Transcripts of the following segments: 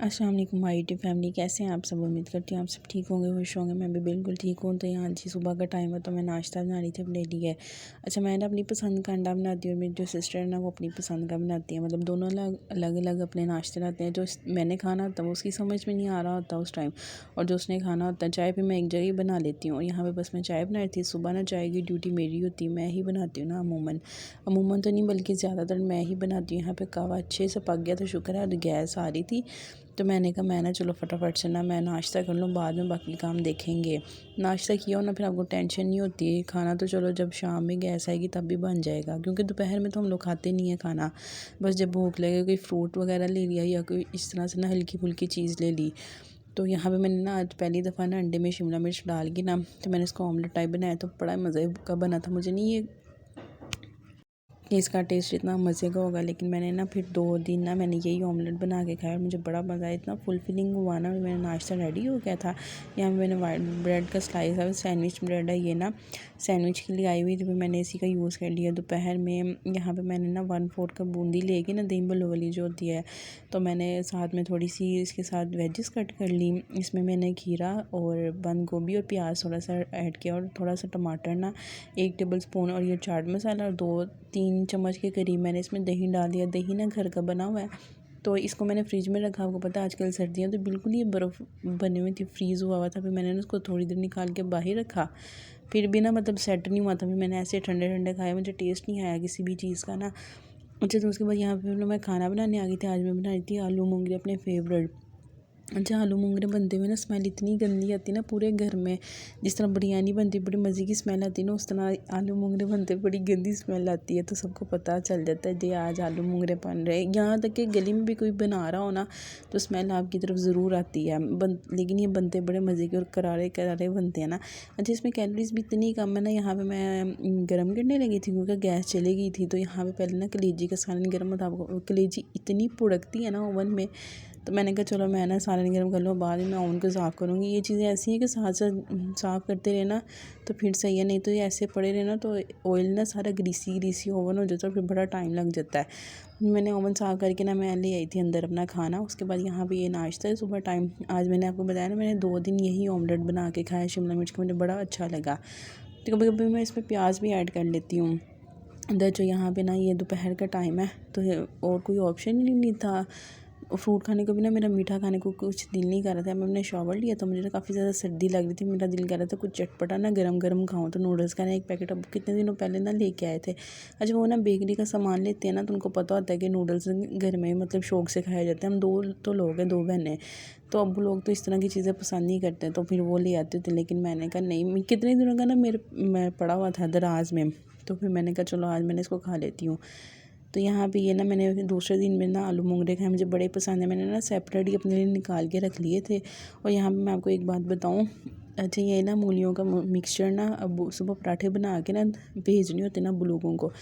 अस्सलाम वालेकुम my YouTube family, कैसे हैं आप सब। उम्मीद करती हूँ आप सब ठीक होंगे, खुश होंगे। मैं भी बिल्कुल ठीक हूँ। तो यहाँ जी सुबह का टाइम है, तो मैं नाश्ता बना रही थी अपने लिए। अच्छा, मैं ना अपनी पसंद का अंडा बनाती हूँ और मेरी जो सिस्टर है ना वो अपनी पसंद का बनाती है। मतलब दोनों अलग अलग अपने नाश्ते लाते हैं। जो मैंने खाना होता है वो उसकी समझ में नहीं आ रहा होता उस टाइम, और जो उसने खाना होता है चाय भी मैं एक जगह ही बना लेती हूँ। और यहाँ पर बस मैं चाय बनाई थी। सुबह ना चाय की ड्यूटी मेरी होती है, मैं ही बनाती हूँ ना। अमूमन तो नहीं बल्कि ज़्यादातर मैं ही बनाती हूँ। यहाँ पे कहवा अच्छे से पक गया तो शुक्र है, गैस आ रही थी। तो मैंने कहा मैं ना चलो फटाफट से ना मैं नाश्ता कर लूँ, बाद में बाकी काम देखेंगे। नाश्ता किया हो ना फिर आपको टेंशन नहीं होती है। खाना तो चलो जब शाम में गैस आएगी तब भी बन जाएगा, क्योंकि दोपहर में तो हम लोग खाते नहीं है खाना। बस जब भूख लगे कोई फ्रूट वगैरह ले लिया या कोई इस तरह से ना हल्की फुल्की चीज़ ले ली। तो यहाँ पे मैंने ना आज पहली दफ़ा ना अंडे में शिमला मिर्च डाल के ना तो मैंने इसको ऑमलेट टाइप बनाया, तो बड़ा मज़े का बना था। मुझे नहीं ये कि इसका टेस्ट इतना मज़े का होगा, लेकिन मैंने ना फिर 2 दिन ना मैंने यही ऑमलेट बना के खाया और मुझे बड़ा मज़ा आया। इतना फुलफिलिंग हुआ ना, मेरा नाश्ता रेडी हो गया था। यहाँ पे मैंने वाइट ब्रेड का स्लाइस है, सैंडविच ब्रेड है ये ना, सैंडविच के लिए आई हुई थी। मैंने इसी का यूज़ कर लिया। दोपहर में यहाँ पे मैंने ना 1/4 कप बूंदी लेके ना दही बल्लो वाली जो होती है, तो मैंने साथ में थोड़ी सी इसके साथ वेजेस कट कर ली। इसमें मैंने खीरा और बंद गोभी और प्याज थोड़ा सा ऐड किया और थोड़ा सा टमाटर ना 1 टेबल स्पून, और ये चाट मसाला और 2-3 चम्मच के करीब मैंने इसमें दही डाल दिया। दही ना घर का बना हुआ है, तो इसको मैंने फ्रिज में रखा। आपको पता है आजकल सर्दियाँ तो बिल्कुल ये बर्फ़ बनी हुई थी, फ्रीज़ हुआ था। फिर मैंने ना उसको थोड़ी देर निकाल के बाहर रखा, फिर भी ना मतलब सेट नहीं हुआ था। फिर मैंने ऐसे ठंडे ठंडे खाए, मुझे टेस्ट नहीं आया किसी भी चीज़ का ना। अच्छा, तो उसके बाद यहाँ पे मैं खाना बनाने आ गई थी। आज मैं बना रही थी आलू मूंगरे, अपने फेवरेट। अच्छा, आलू मूंगरे बनते हुए ना स्मेल इतनी गंदी आती है ना पूरे घर में। जिस तरह बिरयानी बनती है बड़ी मज़े की स्मेल आती है ना, उस तरह आलू मूंगरे बनते बड़ी गंदी स्मेल आती है। तो सबको पता चल जाता है जी आज आलू मूंगरे बन रहे हैं। यहाँ तक कि गली में भी कोई बना रहा हो ना तो स्मेल आपकी तरफ ज़रूर आती है। लेकिन ये बनते बड़े मज़े के और करारे करारे बनते हैं ना। अच्छा, इसमें कैलोरीज भी इतनी कम है ना। यहाँ पर मैं गर्म करने लगी थी क्योंकि गैस चली गई थी। तो यहाँ पर पहले ना कलेजी का सालन गर्म होता है। कलेजी इतनी पुड़कती है ना ओवन में, तो मैंने कहा चलो मैं ना सालन गर्म कर लूँ, बाद में मैं ओवन को साफ़ करूँगी। ये चीज़ें ऐसी हैं कि साथ साथ साफ़ करते रहना तो फिर सही है, नहीं तो ये ऐसे पड़े रहना तो ऑयल ना सारा ग्रीसी ओवन हो जाता है और फिर बड़ा टाइम लग जाता है। मैंने ओवन साफ़ करके ना मैं ले आई थी अंदर अपना खाना। उसके बाद यहाँ पे ये नाश्ता है सुबह टाइम। आज मैंने आपको बताया ना मैंने 2 दिन यही ऑमलेट बना के खाया शिमला मिर्च का, मुझे बड़ा अच्छा लगा। तो कभी कभी मैं इसमें प्याज भी ऐड कर लेती हूँ। अंदर जो यहाँ पे ना ये दोपहर का टाइम है तो और कोई ऑप्शन ही नहीं था फ्रूट खाने को भी ना। मेरा मीठा खाने को कुछ दिल नहीं कर रहा था। मैंने शॉवर लिया तो मुझे ना काफ़ी ज़्यादा सर्दी लग रही थी। मेरा दिल कर रहा था कुछ चटपटा ना गरम गरम खाऊं। तो नूडल्स का ना एक पैकेट अब कितने दिनों पहले ना लेके आए थे। अच्छा, वो ना बेकरी का सामान लेते हैं ना तो उनको पता होता है कि नूडल्स घर में मतलब शौक से खाया जाता है। हम 2 तो लोग हैं, 2 बहनें, तो अब लोग तो इस तरह की चीज़ें पसंद नहीं करते, तो फिर वो ले आते थे। लेकिन मैंने कहा नहीं, कितने दिनों का ना मैं पड़ा हुआ था दराज में, तो फिर मैंने कहा चलो आज मैंने इसको खा लेती हूँ। तो यहाँ पे ये ना मैंने दूसरे दिन में ना आलू मूंगरे खाए, मुझे बड़े पसंद है। मैंने ना सेपरेट ही अपने लिए निकाल के रख लिए थे। और यहाँ पे मैं आपको एक बात बताऊँ, अच्छा ये ना मूलियों का मिक्सचर ना अब सुबह पराठे बना के ना भेजने होते ना अब लोगों को,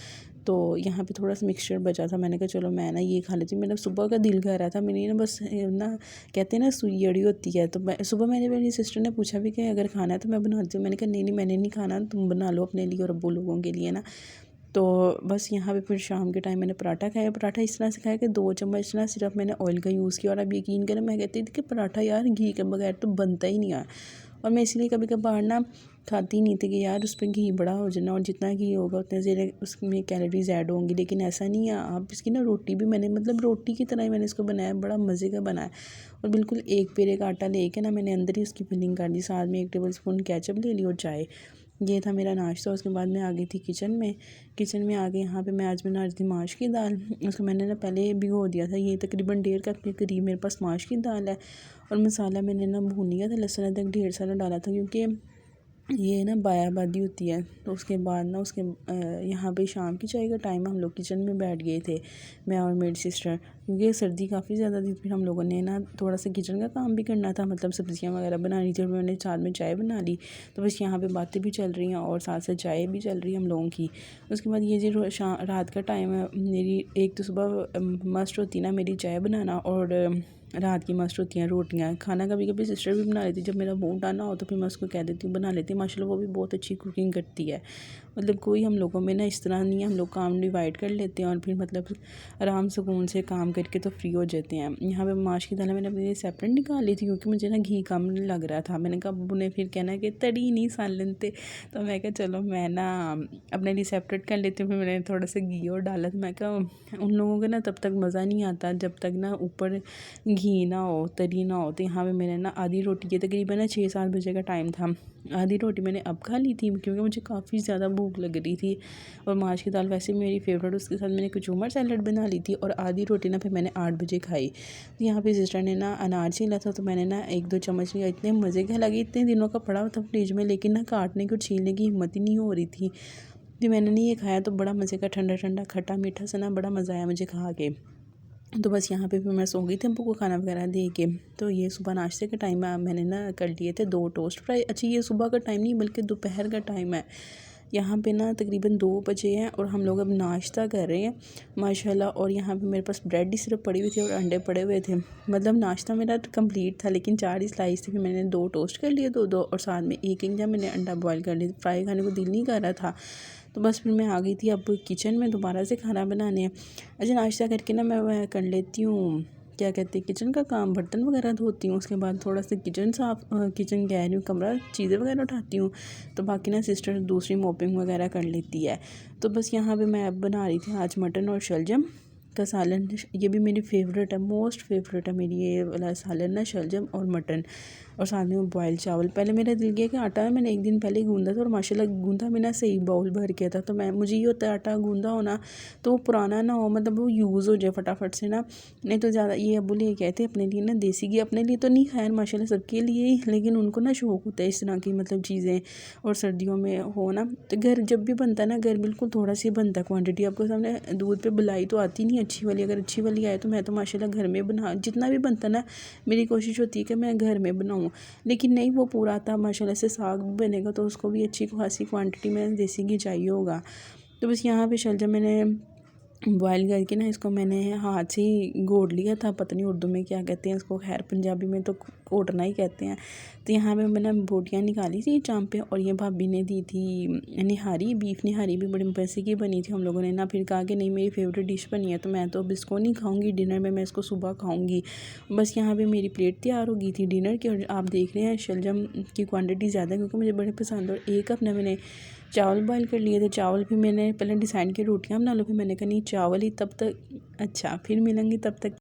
तो यहाँ पे थोड़ा सा मिक्सचर बचा था। मैंने कहा चलो मैं ना ये खा लेती हूँ। मेरा सुबह का दिल कर रहा था, मेरी ना बस ना कहते हैं ना सुई अड़ी होती है। तो सुबह मेरी सिस्टर ने पूछा भी कि अगर खाना है तो मैं बनाती हूँ। मैंने कहा नहीं मैंने नहीं खाना, तुम बना लो अपने लिए और अब्बू लोगों के लिए ना। तो बस यहाँ पे फिर शाम के टाइम मैंने पराठा खाया। पराठा इस तरह से खाया कि 2 चम्मच ना सिर्फ मैंने ऑयल का यूज़ किया। और अब यकीन करें, मैं कहती थी कि पराठा यार घी के बगैर तो बनता ही नहीं है। और मैं इसलिए कभी कभार ना खाती नहीं थी कि यार उस पर घी बड़ा हो जाना, और जितना घी होगा उतने ज़्यादा उसमें कैलोरीज ऐड होंगी। लेकिन ऐसा नहीं है। आप इसकी ना रोटी भी मैंने मतलब रोटी की तरह ही मैंने इसको बनाया, बड़ा मज़े का बनाया। और बिल्कुल 1 पेरे का आटा लेके ना मैंने अंदर ही उसकी फिलिंग कर दी। साथ में 1 टेबल स्पून केचप ले ली और चाय। ये था मेरा नाश्ता। उसके बाद मैं आ गई थी किचन में आ गई। यहाँ पे मैं आज बना रही थी माश की दाल। उसको मैंने ना पहले भिगो दिया था। ये तकरीबन 1.5 कप के करीब मेरे पास माश की दाल है। और मसाला मैंने ना भून लिया था, लहसुन अदरक ढेर सारा डाला था क्योंकि ये ना बायाबादी होती है। तो उसके बाद ना यहाँ पे शाम की चाय का टाइम हम लोग किचन में बैठ गए थे, मैं और मेरी सिस्टर, क्योंकि सर्दी काफ़ी ज़्यादा थी। फिर हम लोगों ने ना थोड़ा सा किचन का काम भी करना था, मतलब सब्ज़ियाँ वगैरह बनानी थी। और मैंने साथ में चाय बना ली। तो बस यहाँ पे बातें भी चल रही हैं और साथ साथ चाय भी चल रही है हम लोगों की। उसके बाद ये जो रात का टाइम है, मेरी एक तो सुबह मस्ट होती ना मेरी चाय बनाना, और रात की मस्त होती हैं रोटियाँ। खाना कभी कभी सिस्टर भी बना लेती, जब मेरा मूड आना हो तो फिर मैं उसको कह देती हूँ बना लेती हूँ। माशाल्लाह वो भी बहुत अच्छी कुकिंग करती है। मतलब कोई हम लोगों में ना इस तरह नहीं है, हम लोग काम डिवाइड कर लेते हैं और फिर मतलब आराम सुकून से काम करके तो फ्री हो जाते हैं। यहाँ पे माश की दालें मैंने अपने लिए सेपरेट निकाल ली थी क्योंकि मुझे ना घी कम लग रहा था। मैंने कहा अब्बू ने फिर कहना कि तड़ी नहीं सालन थे, तो मैं कहा चलो मैं ना अपने लिए सेपरेट कर लेती हूँ। फिर मैंने थोड़ा सा घी और डाला, तो मैं कहा उन लोगों को ना तब तक मज़ा नहीं आता जब तक ना ऊपर घी ना हो, तरी ना हो। तो यहाँ पे मैंने ना आधी रोटी के तकरीबन ना 6-7 बजे का टाइम था, आधी रोटी मैंने अब खा ली थी क्योंकि मुझे काफ़ी ज़्यादा भूख लग रही थी और माश की दाल वैसे मेरी फेवरेट, उसके साथ मैंने कचूमर सैलड बना ली थी और आधी रोटी ना फिर मैंने 8 बजे खाई। तो यहाँ पे सिस्टर ने ना अनार छीला था, तो मैंने ना 1-2 चम्मच लिया। इतने मज़े का लगे, इतने दिनों का पड़ा था फ्रिज में, लेकिन ना काटने की और छीलने की हिम्मत ही नहीं हो रही थी। तो मैंने नहीं ये खाया, तो बड़ा मज़े का ठंडा ठंडा खट्टा मीठा सा ना बड़ा मज़ा आया मुझे खा के। तो बस यहाँ पे फिर मैं सो गई थी अब्बू को खाना वगैरह दे के। तो ये सुबह नाश्ते के टाइम में मैंने ना कर लिए थे 2 टोस्ट फ्राई। अच्छा, ये सुबह का टाइम नहीं बल्कि दोपहर का टाइम है। यहाँ पे ना तकरीबन 2 बजे हैं और हम लोग अब नाश्ता कर रहे हैं माशाल्लाह। और यहाँ पे मेरे पास ब्रेड ही सिर्फ पड़ी हुई थी और अंडे पड़े हुए थे। मतलब नाश्ता मेरा कंप्लीट था, लेकिन 4 ही स्लाइस थी। फिर मैंने 2 टोस्ट कर लिए, 2-2, और साथ में एक जब मैंने अंडा बॉयल कर लिया। फ्राई खाने को दिल नहीं कर रहा था, तो बस फिर मैं आ गई थी अब किचन में दोबारा से खाना बनाने। अच्छा, नाश्ता करके ना मैं कर लेती हूँ क्या कहते हैं किचन का काम, बर्तन वगैरह धोती हूँ। उसके बाद थोड़ा सा किचन कह रही हूँ कमरा, चीज़ें वगैरह उठाती हूँ। तो बाकी ना सिस्टर दूसरी मोपिंग वगैरह कर लेती है। तो बस यहाँ पे मैं अब बना रही थी आज मटन और शलजम का सालन। ये भी मेरी फेवरेट है, मोस्ट फेवरेट है मेरी ये वाला सालन ना, शलजम और मटन, और साथ में बॉयल चावल। पहले मेरा दिल किया कि आटा मैंने एक दिन पहले गूंदा था और माशाल्लाह गूंदा भी ना सही बाउल भर के था। तो मुझे ये होता है आटा गूंदा होना तो वो पुराना ना हो, मतलब वो यूज़ हो जाए फटाफट से ना, नहीं तो ज़्यादा। ये अब्बू ले कहते अपने लिए ना देसी घी, अपने लिए तो नहीं खैर माशाल्लाह सबके लिए ही, लेकिन उनको ना शौक़ होता है इस तरह की मतलब चीज़ें, और सर्दियों में हो ना। तो घर जब भी बनता है ना, घर बिल्कुल थोड़ा सी बनता है क्वान्टिटी। आपको सामने दूध पे बुलाई तो आती नहीं अच्छी वाली, अगर अच्छी वाली आए तो मैं तो माशाल्लाह घर में बना, जितना भी बनता ना मेरी कोशिश होती है कि मैं घर में बनाऊँ। लेकिन नहीं, वो पूरा आता माशाल्लाह से साग भी बनेगा तो उसको भी अच्छी खासी क्वांटिटी में देसी घी चाहिए होगा। तो बस यहाँ पे शलजम मैंने बॉयल करके ना इसको मैंने हाथ से ही घोट लिया था, पता नहीं उर्दू में क्या कहते हैं इसको, खैर पंजाबी में तो घोटना ही कहते हैं। तो यहाँ पे मैंने बोटियाँ निकाली थी चाँप पे, और ये भाभी ने दी थी निहारी, बीफ निहारी भी बड़े पैसे की बनी थी। हम लोगों ने ना फिर कहा कि नहीं मेरी फेवरेट डिश बनी है, तो मैं तो अब इसको नहीं खाऊंगी डिनर में, मैं इसको सुबह खाऊंगी। बस यहाँ पे मेरी प्लेट तैयार हो गई थी डिनर की, और आप देख रहे हैं शलजम की क्वांटिटी ज़्यादा क्योंकि मुझे बड़े पसंद। और एक अपना मैंने चावल बॉयल कर लिए थे। चावल भी मैंने पहले डिसाइड किया रोटियाँ बना लो, फिर मैंने कहा नहीं चावल ही तब तक। अच्छा, फिर मिलेंगी तब तक।